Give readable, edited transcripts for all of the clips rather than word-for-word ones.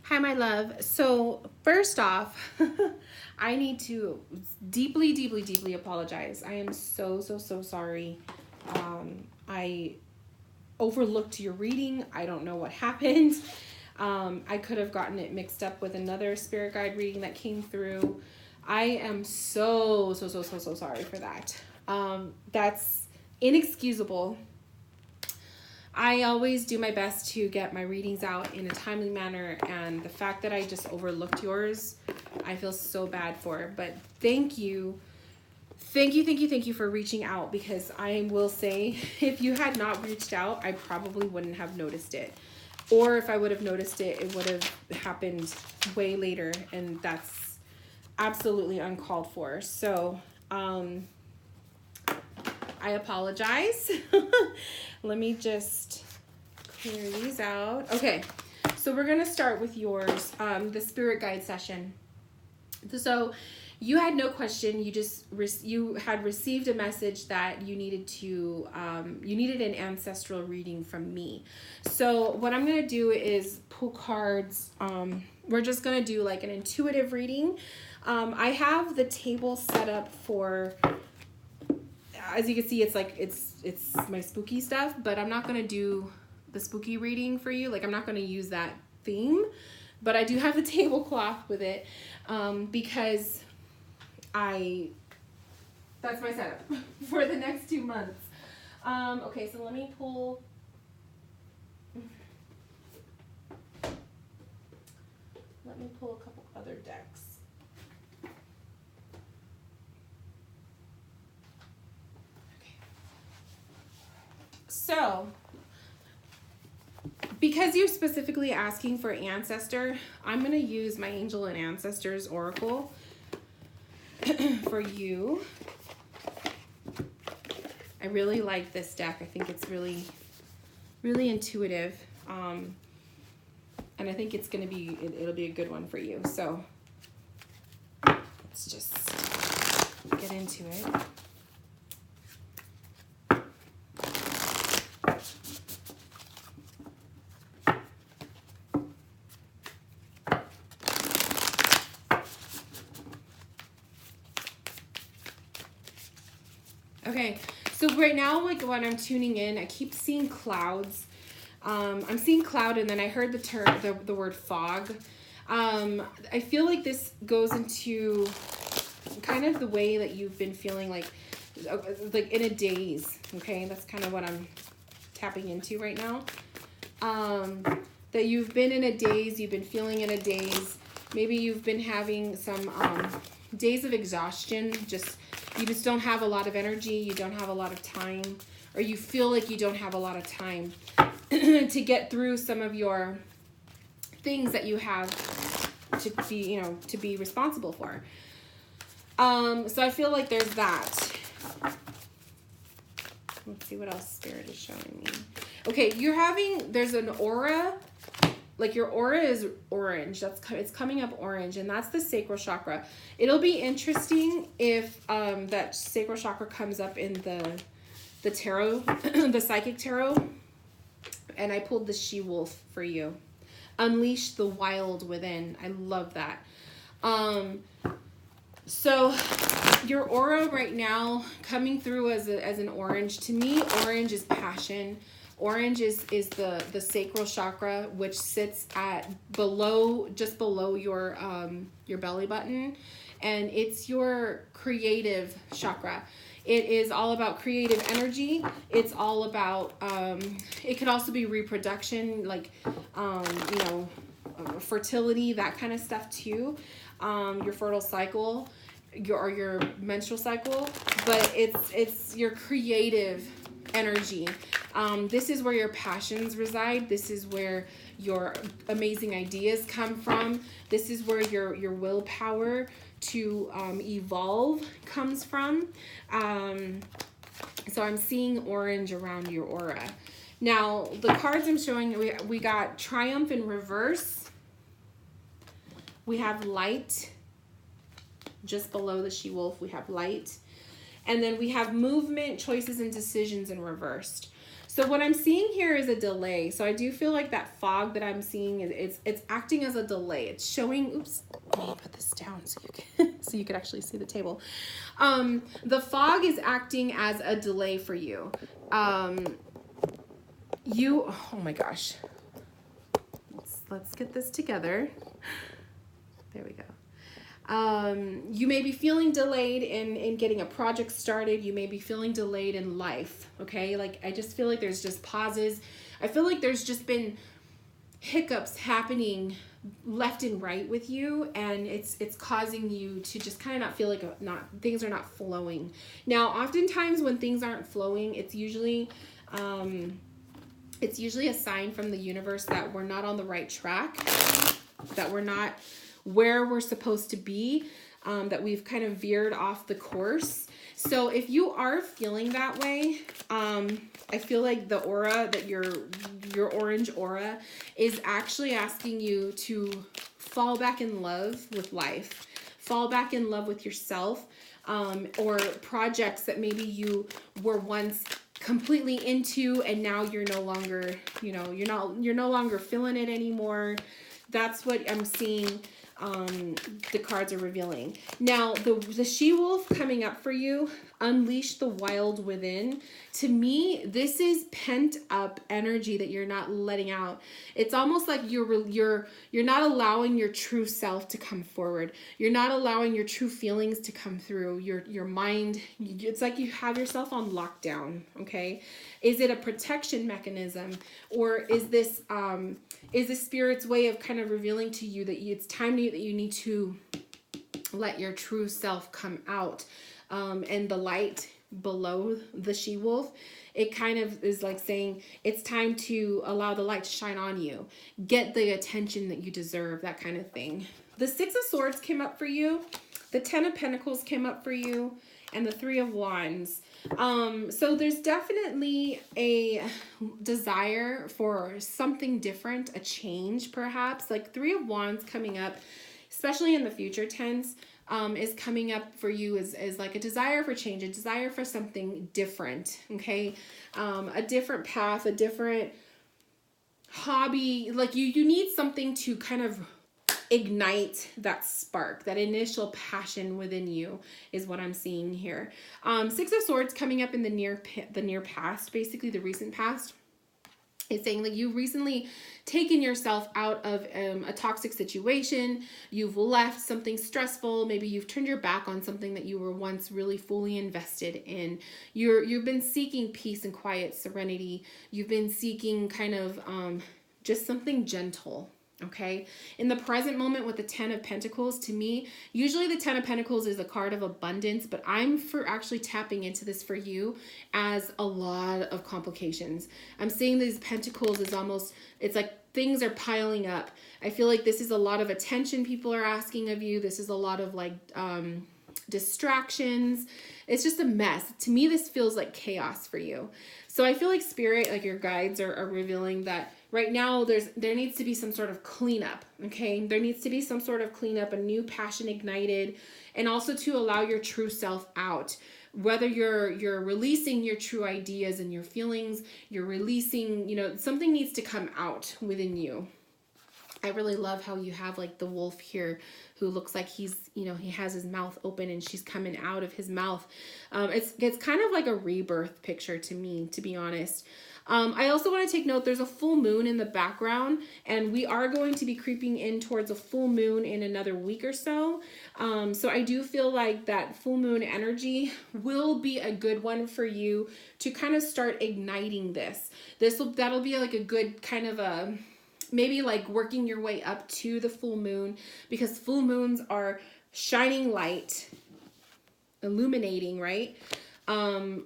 Hi, my love. So, first off, I need to deeply, deeply, deeply apologize. I am so, so, so sorry. I overlooked your reading. I don't know what happened. I could have gotten it mixed up with another spirit guide reading that came through. I am so, so, so, so, so sorry for that. That's inexcusable. I always do my best to get my readings out in a timely manner, and the fact that I just overlooked yours, I feel so bad for. But thank you. Thank you, thank you, thank you for reaching out, because I will say, if you had not reached out, I probably wouldn't have noticed it. Or if I would have noticed it, it would have happened way later, and that's absolutely uncalled for. So, I apologize. Let me just clear these out. Okay, so we're gonna start with yours, the spirit guide session. So you had no question. You had received a message that you needed to you needed an ancestral reading from me. So what I'm gonna do is pull cards. We're just gonna do like an intuitive reading. I have the table set up for, as you can see, it's like it's my spooky stuff, but I'm not gonna do the spooky reading for you. Like, I'm not gonna use that theme, but I do have the tablecloth with it, because that's my setup for the next 2 months. Okay, so let me pull. Let me pull a couple other decks. So, because you're specifically asking for ancestor, I'm going to use my Angel and Ancestors Oracle for you. I really like this deck. I think it's really, really intuitive. And I think it's going to be, it'll be a good one for you. So, let's just get into it. Okay, so right now, like when I'm tuning in, I keep seeing clouds. I'm seeing cloud, and then I heard the word fog. I feel like this goes into kind of the way that you've been feeling, like in a daze. Okay, that's kind of what I'm tapping into right now. That you've been in a daze, you've been feeling in a daze. Maybe you've been having some days of exhaustion. You just don't have a lot of energy, you don't have a lot of time, or you feel like you don't have a lot of time to get through some of your things that you have to be responsible for. So I feel like there's that. Let's see what else Spirit is showing me. Okay, there's an aura. Like, your aura is orange. It's coming up orange, and that's the sacral chakra. It'll be interesting if that sacral chakra comes up in the tarot, the psychic tarot. And I pulled the she-wolf for you. Unleash the wild within. I love that. So your aura right now coming through as an orange. To me, orange is passion. Orange is the sacral chakra, which sits just below your belly button, and it's your creative chakra. It is all about creative energy. It's all about it could also be reproduction, like fertility, that kind of stuff too. Your fertile cycle, your menstrual cycle, but it's your creative energy. This is where your passions reside. This is where your amazing ideas come from. This is where your willpower to evolve comes from. So I'm seeing orange around your aura. Now, the cards I'm showing, we got Triumph in reverse. We have Light. Just below the she-wolf, we have Light. And then we have Movement, Choices, and Decisions in reversed. So what I'm seeing here is a delay. So I do feel like that fog that I'm seeing it's acting as a delay. It's showing, oops, let me put this down so you can actually see the table. The fog is acting as a delay for you. Oh my gosh. Let's get this together. There we go. You may be feeling delayed in getting a project started. You may be feeling delayed in life. Okay. Like, I just feel like there's just pauses. I feel like there's just been hiccups happening left and right with you, and it's causing you to just kind of not feel like things are not flowing. Now, oftentimes when things aren't flowing, it's usually a sign from the universe that we're not on the right track, that we're not where we're supposed to be, that we've kind of veered off the course. So if you are feeling that way, I feel like the aura, that your orange aura is actually asking you to fall back in love with life, fall back in love with yourself, or projects that maybe you were once completely into and now you're no longer, you're no longer feeling it anymore. That's what I'm seeing. The cards are revealing. Now, the she-wolf coming up for you, unleash the wild within. To me, this is pent up energy that you're not letting out. It's almost like you're not allowing your true self to come forward. You're not allowing your true feelings to come through. Your mind, it's like you have yourself on lockdown, okay? Is it a protection mechanism, or is this Spirit's way of kind of revealing to you that it's time that you need to let your true self come out? And the light below the she-wolf, it kind of is like saying it's time to allow the light to shine on you. Get the attention that you deserve, that kind of thing. The Six of Swords came up for you. The Ten of Pentacles came up for you. And the Three of Wands. So there's definitely a desire for something different, a change perhaps. Like Three of Wands coming up, especially in the future tense, is coming up for you is like a desire for change, a desire for something different, okay? A different path, a different hobby. Like you need something to kind of ignite that spark, that initial passion within you is what I'm seeing here. Six of Swords coming up in the near past, basically the recent past. It's saying that you've recently taken yourself out of a toxic situation. You've left something stressful. Maybe you've turned your back on something that you were once really fully invested in. You've been seeking peace and quiet, serenity. You've been seeking kind of just something gentle. Okay, in the present moment with the Ten of Pentacles, to me, usually the Ten of Pentacles is a card of abundance, but I'm for actually tapping into this for you as a lot of complications. I'm seeing these pentacles as almost, it's like things are piling up. I feel like this is a lot of attention people are asking of you. This is a lot of like distractions. It's just a mess. To me, this feels like chaos for you. So I feel like Spirit, like your guides are revealing that right now there needs to be some sort of cleanup, okay? There needs to be some sort of cleanup, a new passion ignited, and also to allow your true self out. Whether you're releasing your true ideas and your feelings, you're releasing, something needs to come out within you. I really love how you have like the wolf here who looks like he's, he has his mouth open and she's coming out of his mouth. It's kind of like a rebirth picture to me, to be honest. I also want to take note, there's a full moon in the background, and we are going to be creeping in towards a full moon in another week or so. So I do feel like that full moon energy will be a good one for you to kind of start igniting this. That'll be like a good kind of a, maybe like working your way up to the full moon, because full moons are shining light, illuminating, right? On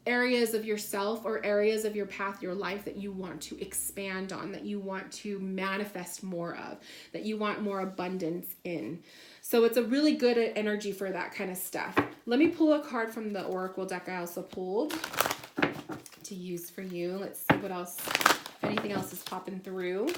areas of yourself or areas of your path, your life that you want to expand on, that you want to manifest more of, that you want more abundance in. So it's a really good energy for that kind of stuff. Let me pull a card from the Oracle deck I also pulled to use for you. Let's see what else, if anything else is popping through.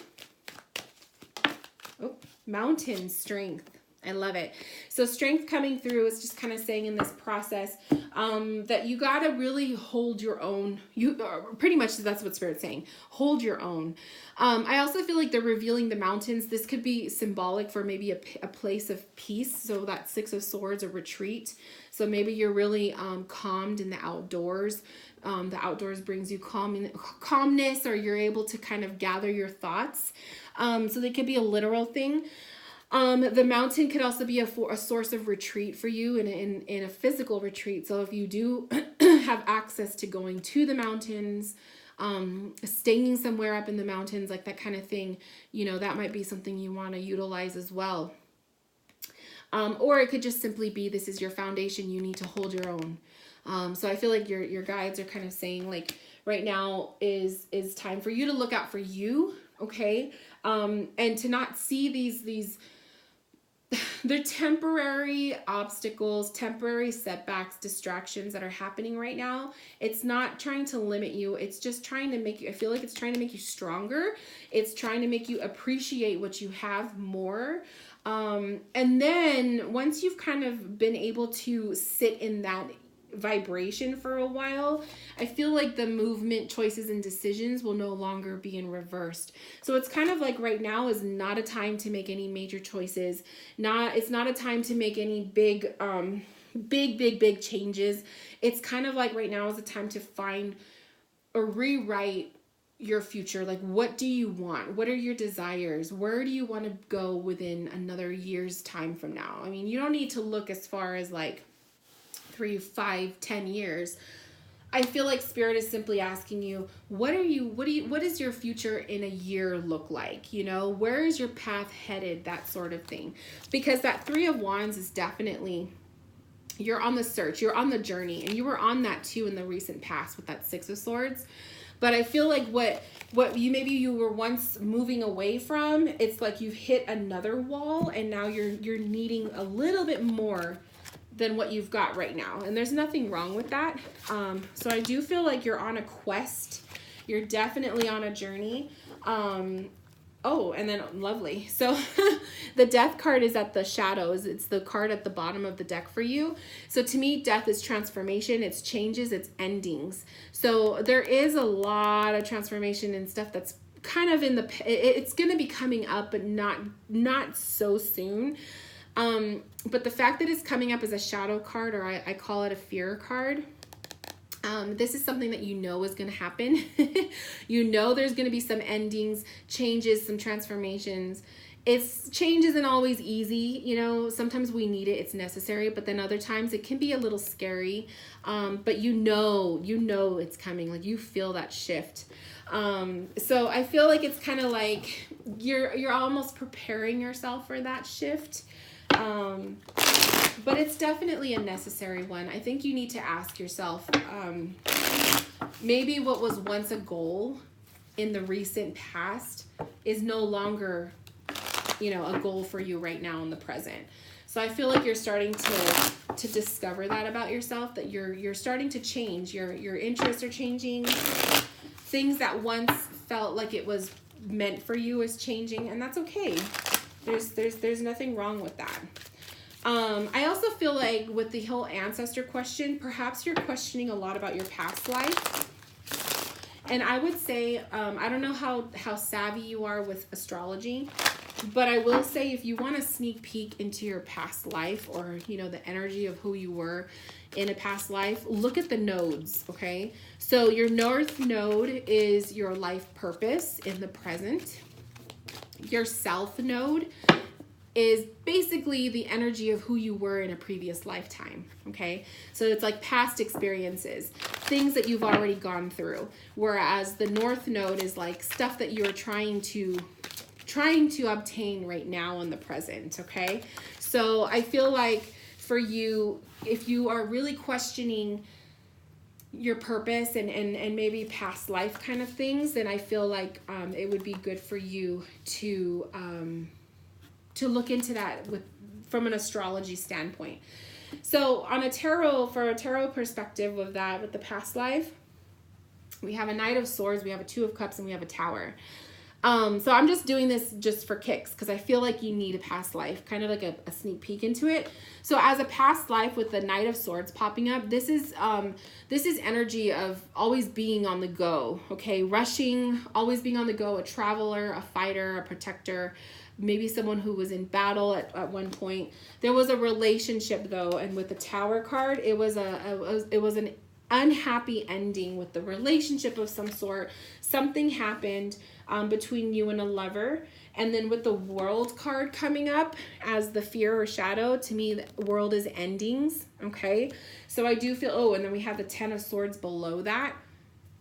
Oh, Mountain Strength. I love it. So strength coming through is just kind of saying in this process that you got to really hold your own. You pretty much that's what Spirit's saying. Hold your own. I also feel like they're revealing the mountains. This could be symbolic for maybe a place of peace. So that Six of Swords, a retreat. So maybe you're really calmed in the outdoors. The outdoors brings you calmness, or you're able to kind of gather your thoughts. So they could be a literal thing. The mountain could also be a source of retreat for you in a physical retreat. So if you do have access to going to the mountains, staying somewhere up in the mountains, like that kind of thing, that might be something you want to utilize as well. Or it could just simply be, this is your foundation. You need to hold your own. So I feel like your guides are kind of saying, like, right now is time for you to look out for you. Okay. And to not see these they're temporary obstacles, temporary setbacks, distractions that are happening right now. It's not trying to limit you. It's just trying to make you, I feel like it's trying to make you stronger. It's trying to make you appreciate what you have more. And then once you've kind of been able to sit in that vibration for a while, I feel like the movement, choices, and decisions will no longer be in reversed. So it's kind of like right now is not a time to make any major choices. It's not a time to make any big changes. It's kind of like right now is a time to find or rewrite your future. Like, what do you want? What are your desires? Where do you want to go within another year's time from now? I mean, you don't need to look as far as like 3, 5, 10 years. I feel like Spirit is simply asking you, what is your future in a year look like? Where is your path headed? That sort of thing. Because that 3 of Wands is definitely, you're on the search, you're on the journey, and you were on that too in the recent past with that 6 of Swords. But I feel like what you were once moving away from, it's like you've hit another wall, and now you're needing a little bit more than what you've got right now. And there's nothing wrong with that. So I do feel like you're on a quest. You're definitely on a journey. Oh, and then lovely. So the Death card is at the shadows. It's the card at the bottom of the deck for you. So to me, death is transformation. It's changes, it's endings. So there is a lot of transformation and stuff that's kind of it's going to be coming up, but not so soon. But the fact that it's coming up as a shadow card, or I call it a fear card, this is something that is going to happen. There's going to be some endings, changes, some transformations. Change isn't always easy. Sometimes we need it. It's necessary, but then other times it can be a little scary. But it's coming. Like, you feel that shift. So I feel like it's kind of like you're almost preparing yourself for that shift. But it's definitely a necessary one. I think you need to ask yourself, maybe what was once a goal in the recent past is no longer, a goal for you right now in the present. So I feel like you're starting to discover that about yourself, that you're starting to change. Your interests are changing. Things that once felt like it was meant for you is changing, and that's okay. There's nothing wrong with that. I also feel like with the whole ancestor question, perhaps you're questioning a lot about your past life. And I would say, I don't know how savvy you are with astrology, but I will say if you want a sneak peek into your past life, or, the energy of who you were in a past life, look at the nodes, okay? So your North Node is your life purpose in the present. Your South Node is basically the energy of who you were in a previous lifetime, okay? So it's like past experiences, things that you've already gone through, whereas the North Node is like stuff that you're trying to obtain right now in the present, okay? So I feel like for you, if you are really questioning your purpose and maybe past life kind of things, then I feel like it would be good for you to look into that from an astrology standpoint. So for a tarot perspective of that, with the past life, we have a Knight of Swords, we have a Two of Cups, and we have a Tower. So I'm just doing this just for kicks because I feel like you need a past life, kind of like a sneak peek into it. So as a past life with the Knight of Swords popping up, this is energy of always being on the go, okay? Rushing, always being on the go, a traveler, a fighter, a protector, maybe someone who was in battle at one point. There was a relationship though, and with the Tower card, it was an unhappy ending with the relationship of some sort. Something happened between you and a lover. And then with the World card coming up as the fear or shadow, to me, the world is endings, okay? So I do feel, and then we have the Ten of Swords below that.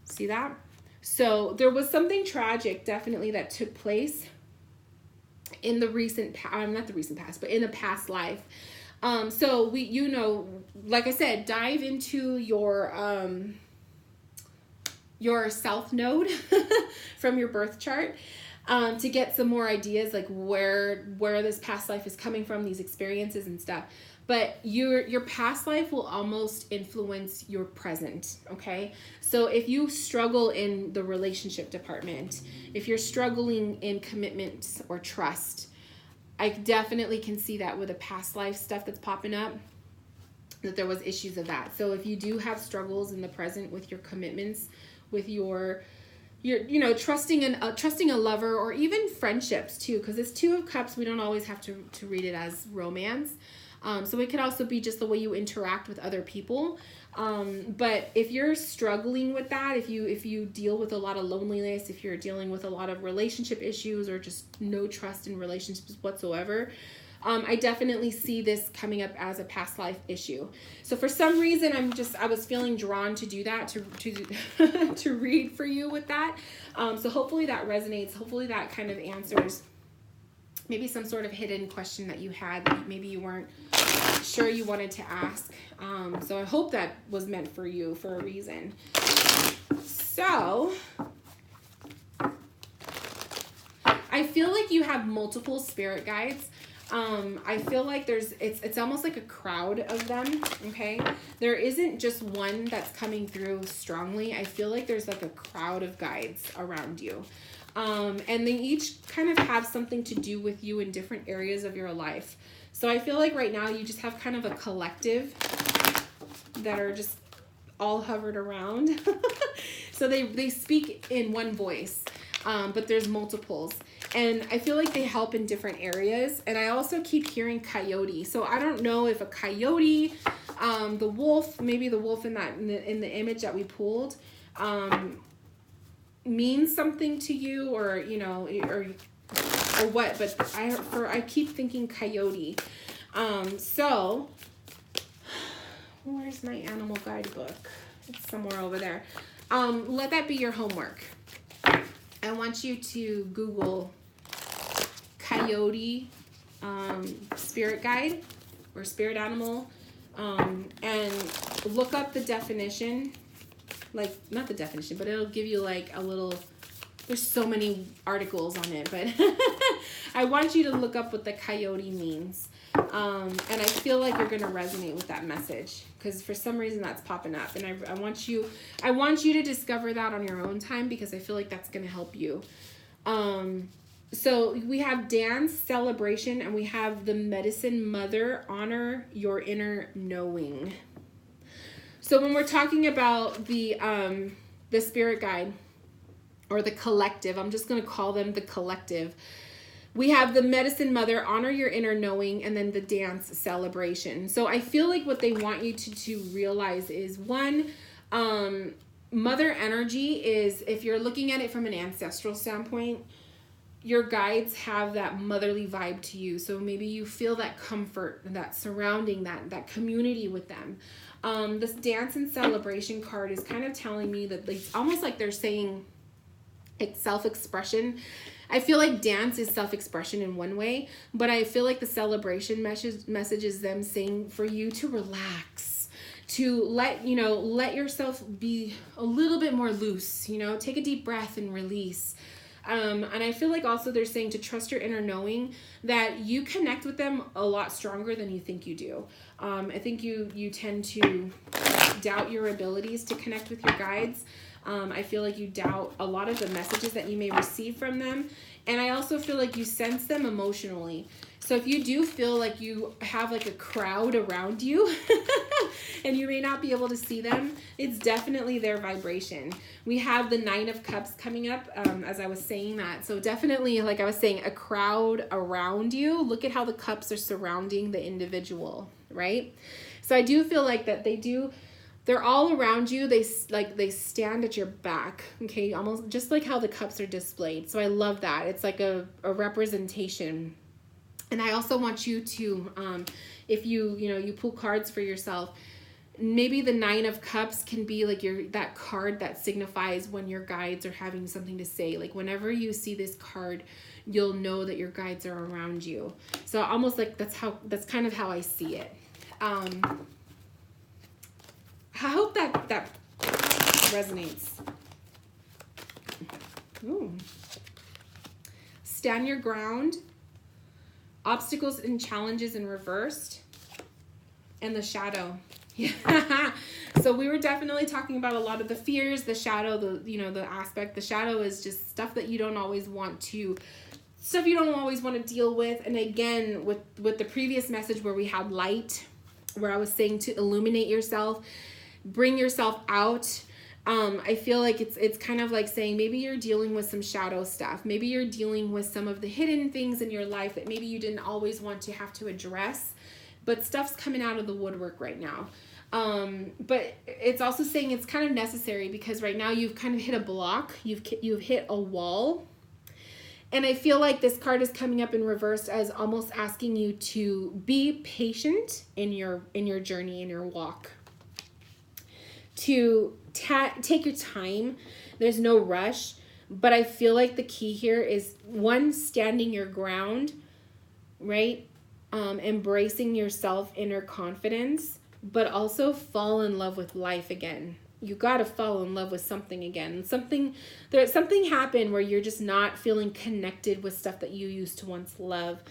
See that? So there was something tragic, definitely, that took place in the recent past, not the recent past, but in a past life. So we, like I said, dive into your South Node from your birth chart to get some more ideas, like where this past life is coming from, these experiences and stuff. But your past life will almost influence your present, okay? So if you struggle in the relationship department, if you're struggling in commitment or trust, I definitely can see that with the past life stuff that's popping up, that there was issues of that. So if you do have struggles in the present with your commitments, with your trusting a lover, or even friendships too, because this Two of Cups, we don't always have to read it as romance. So it could also be just the way you interact with other people. But if you're struggling with that, if you deal with a lot of loneliness, if you're dealing with a lot of relationship issues or just no trust in relationships whatsoever, I definitely see this coming up as a past life issue. So for some reason, I was feeling drawn to do that, to read for you with that. So hopefully that resonates. Hopefully that kind of answers maybe some sort of hidden question that you had that maybe you weren't sure you wanted to ask. So I hope that was meant for you for a reason. So I feel like you have multiple spirit guides. I feel like it's almost like a crowd of them, okay? There isn't just one that's coming through strongly. I feel like there's like a crowd of guides around you. And they each kind of have something to do with you in different areas of your life. So I feel like right now you just have kind of a collective that are just all hovered around. So they speak in one voice, but there's multiples. And I feel like they help in different areas. And I also keep hearing coyote. So I don't know if a coyote, the wolf, maybe the wolf in the image that we pulled, means something to you, or or what, but I keep thinking coyote. So where's my animal guidebook? It's somewhere over there. Let that be your homework. I want you to Google coyote spirit guide or spirit animal, and look up the definition. Like, not the definition, but it'll give you like a little, there's so many articles on it, but I want you to look up what the coyote means. And I feel like you're going to resonate with that message, because for some reason that's popping up. And I want you to discover that on your own time, because I feel like that's going to help you. So we have dance, celebration, and we have the medicine mother, honor your inner knowing. So when we're talking about the spirit guide, or the collective, I'm just going to call them the collective. We have the medicine mother, honor your inner knowing, and then the dance, celebration. So I feel like what they want you to realize is, one, mother energy is, if you're looking at it from an ancestral standpoint, your guides have that motherly vibe to you. So maybe you feel that comfort, that surrounding, that community with them. This dance and celebration card is kind of telling me that it's almost like they're saying it's self-expression. I feel like dance is self-expression in one way, but I feel like the celebration message is them saying for you to relax, to let yourself be a little bit more loose, take a deep breath and release. And I feel like also they're saying to trust your inner knowing, that you connect with them a lot stronger than you think you do. I think you tend to doubt your abilities to connect with your guides. I feel like you doubt a lot of the messages that you may receive from them. And I also feel like you sense them emotionally. So if you do feel like you have like a crowd around you and you may not be able to see them, it's definitely their vibration. We have the 9 of Cups coming up, as I was saying that. So definitely, like I was saying, a crowd around you. Look at how the cups are surrounding the individual, right? So I do feel like that they're all around you. They stand at your back, okay? Almost just like how the cups are displayed. So I love that. It's like a representation. And I also want you to, if you pull cards for yourself, maybe the 9 of Cups can be like that card that signifies when your guides are having something to say. Like whenever you see this card, you'll know that your guides are around you. So almost like that's kind of how I see it. I hope that resonates. Ooh. Stand your ground. Obstacles and challenges in reversed. And the shadow. Yeah. So we were definitely talking about a lot of the fears, the shadow, the aspect. The shadow is just stuff that you don't always want to deal with. And again, with the previous message where we had light, where I was saying to illuminate yourself, bring yourself out. I feel like it's kind of like saying maybe you're dealing with some shadow stuff. Maybe you're dealing with some of the hidden things in your life that maybe you didn't always want to have to address, but stuff's coming out of the woodwork right now. But it's also saying it's kind of necessary because right now you've kind of hit a block. You've hit a wall. And I feel like this card is coming up in reverse as almost asking you to be patient in your journey, in your walk. To take your time. There's no rush. But I feel like the key here is, one, standing your ground, right? Embracing yourself, inner confidence, but also fall in love with life again. You got to fall in love with something again. Something happened where you're just not feeling connected with stuff that you used to once love.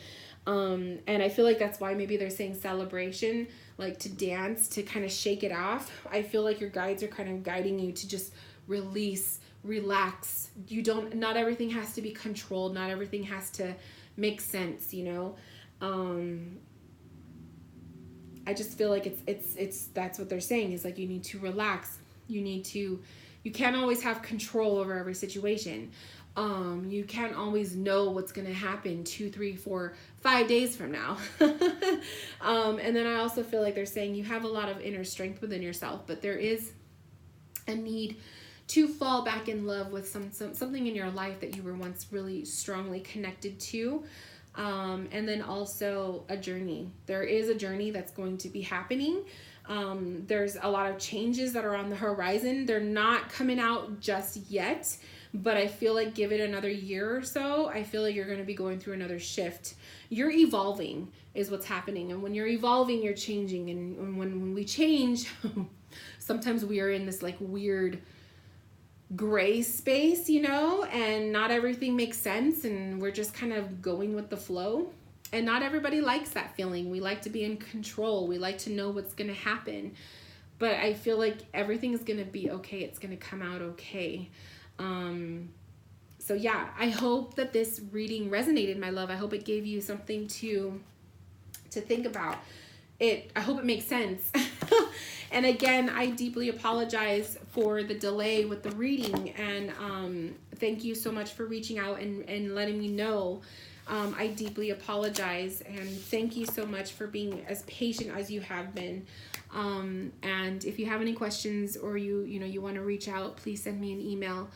And I feel like that's why maybe they're saying celebration, like to dance, to kind of shake it off. I feel like your guides are kind of guiding you to just release, relax. Not everything has to be controlled. Not everything has to make sense, I just feel like it's that's what they're saying, is like you need to relax. You can't always have control over every situation. You can't always know what's going to happen 2, 3, 4, 5 days from now. And then I also feel like they're saying you have a lot of inner strength within yourself, but there is a need to fall back in love with something in your life that you were once really strongly connected to. And then also a journey. There is a journey that's going to be happening. There's a lot of changes that are on the horizon. They're not coming out just yet, but I feel like give it another year or so, I feel like you're going to be going through another shift. You're evolving is what's happening. And when you're evolving, you're changing. And when we change, sometimes we are in this like weird gray space, and not everything makes sense, and we're just kind of going with the flow. And not everybody likes that feeling. We like to be in control. We like to know what's going to happen. But I feel like everything is going to be okay. It's going to come out okay. So yeah, I hope that this reading resonated, my love. I hope it gave you something to think about. I hope it makes sense. And again, I deeply apologize for the delay with the reading. And thank you so much for reaching out and letting me know. I deeply apologize. And thank you so much for being as patient as you have been. And if you have any questions or you want to reach out, please send me an email.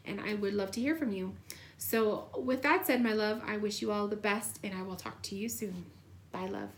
And I would love to hear from you. So with that said, my love, I wish you all the best. And I will talk to you soon. Bye, love.